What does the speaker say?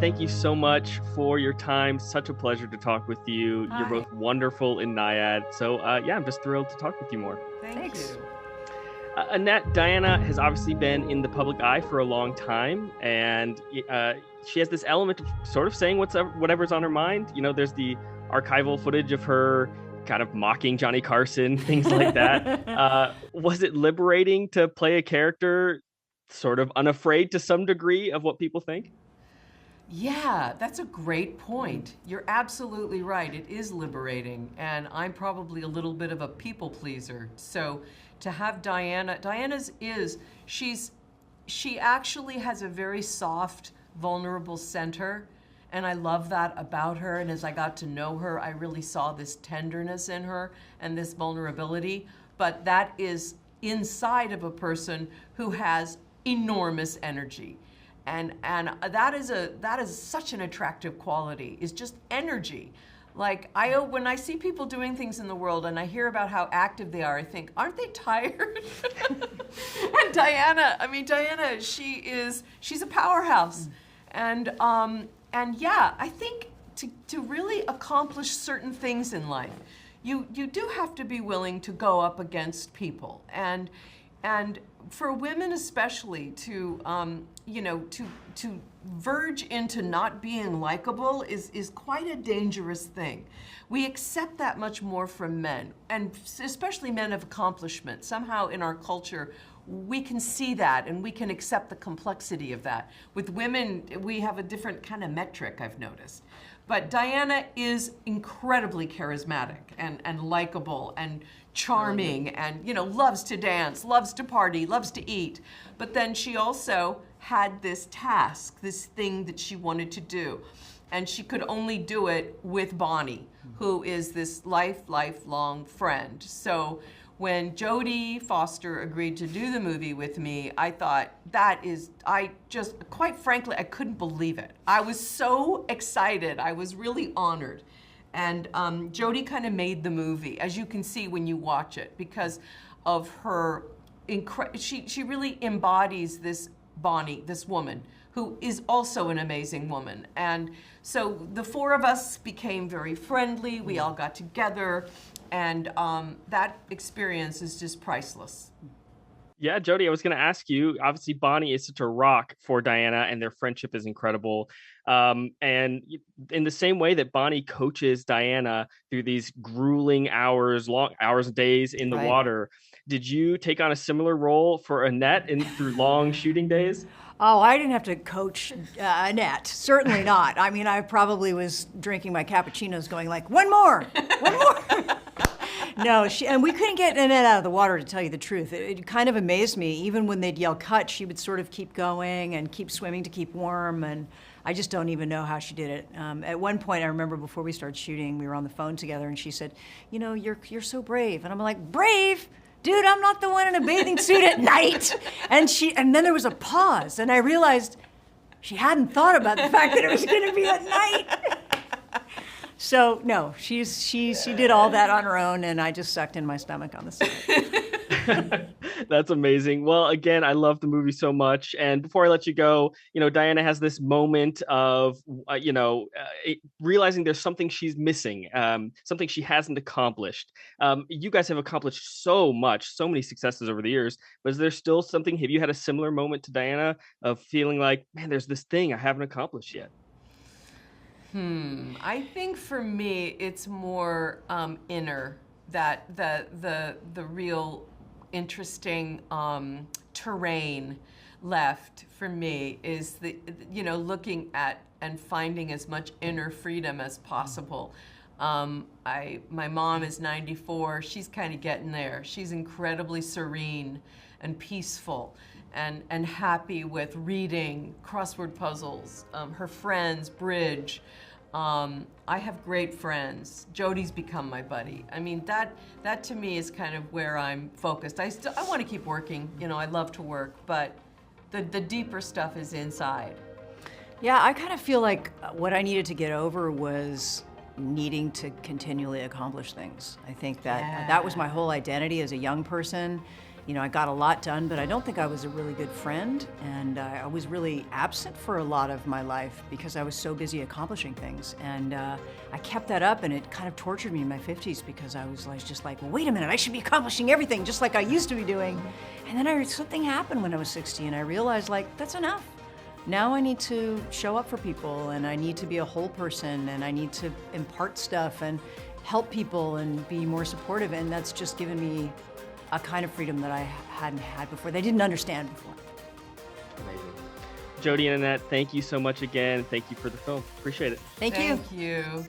thank you so much for your time. Such a pleasure to talk with you. Hi. You're both wonderful in Nyad. So I'm just thrilled to talk with you more. Thanks. You. Annette, Diana has obviously been in the public eye for a long time, and she has this element of sort of saying whatever's on her mind. There's the archival footage of her kind of mocking Johnny Carson, things like that. Was it liberating to play a character sort of unafraid to some degree of what people think? Yeah, that's a great point. You're absolutely right. It is liberating, and I'm probably a little bit of a people pleaser. So to have she actually has a very soft, vulnerable center, and I love that about her. And as I got to know her, I really saw this tenderness in her and this vulnerability. But that is inside of a person who has enormous energy. And that is such an attractive quality, is just energy. Like when I see people doing things in the world and I hear about how active they are, I think, aren't they tired? And Diana, she's a powerhouse. And yeah, I think to really accomplish certain things in life, you do have to be willing to go up against people. And for women especially to verge into not being likable is quite a dangerous thing. We accept that much more from men, and especially men of accomplishment. Somehow in our culture, we can see that and we can accept the complexity of that. With women, we have a different kind of metric, I've noticed. But Diana is incredibly charismatic and likable and charming and, loves to dance, loves to party, loves to eat. But then she also had this task, this thing that she wanted to do. And she could only do it with Bonnie, who is this lifelong friend. So when Jodie Foster agreed to do the movie with me, I thought quite frankly, I couldn't believe it. I was so excited. I was really honored. And Jodie kind of made the movie, as you can see when you watch it, because of her, she really embodies this Bonnie, this woman, who is also an amazing woman. And so the four of us became very friendly. We all got together. And that experience is just priceless. Yeah, Jodie, I was going to ask you, obviously Bonnie is such a rock for Diana and their friendship is incredible. And in the same way that Bonnie coaches Diana through these grueling long hours, days in the water, did you take on a similar role for Annette through long shooting days? Oh, I didn't have to coach Annette. Certainly not. I mean, I probably was drinking my cappuccinos going like, one more. No, and we couldn't get Annette out of the water, to tell you the truth. It kind of amazed me. Even when they'd yell cut, she would sort of keep going and keep swimming to keep warm. And I just don't even know how she did it. At one point, I remember before we started shooting, we were on the phone together, and she said, you're so brave. And I'm like, brave? Dude, I'm not the one in a bathing suit at night. And then there was a pause, and I realized she hadn't thought about the fact that it was going to be at night. So no, she did all that on her own, and I just sucked in my stomach on the set. That's amazing. Well, again, I love the movie so much. And before I let you go, Diana has this moment of, realizing there's something she's missing, something she hasn't accomplished. You guys have accomplished so much, so many successes over the years, but is there still something, have you had a similar moment to Diana of feeling like, man, there's this thing I haven't accomplished yet? I think for me, it's more inner, that the real interesting terrain left for me is looking at and finding as much inner freedom as possible. My mom is 94. She's kind of getting there. She's incredibly serene and peaceful and happy with reading, crossword puzzles, her friends, bridge. I have great friends. Jodie's become my buddy. I mean, that to me is kind of where I'm focused. I want to keep working. I love to work, but the deeper stuff is inside. Yeah, I kind of feel like what I needed to get over was needing to continually accomplish things. I think that was my whole identity as a young person. I got a lot done, but I don't think I was a really good friend, and I was really absent for a lot of my life because I was so busy accomplishing things. And I kept that up, and it kind of tortured me in my 50s because I was just like, well, wait a minute, I should be accomplishing everything just like I used to be doing. And then something happened when I was 60, and I realized, that's enough. Now I need to show up for people, and I need to be a whole person, and I need to impart stuff and help people and be more supportive, and that's just given me a kind of freedom that I hadn't had before. They didn't understand before. Amazing. Jodie and Annette, thank you so much again. Thank you for the film. Appreciate it. Thank you. Thank you.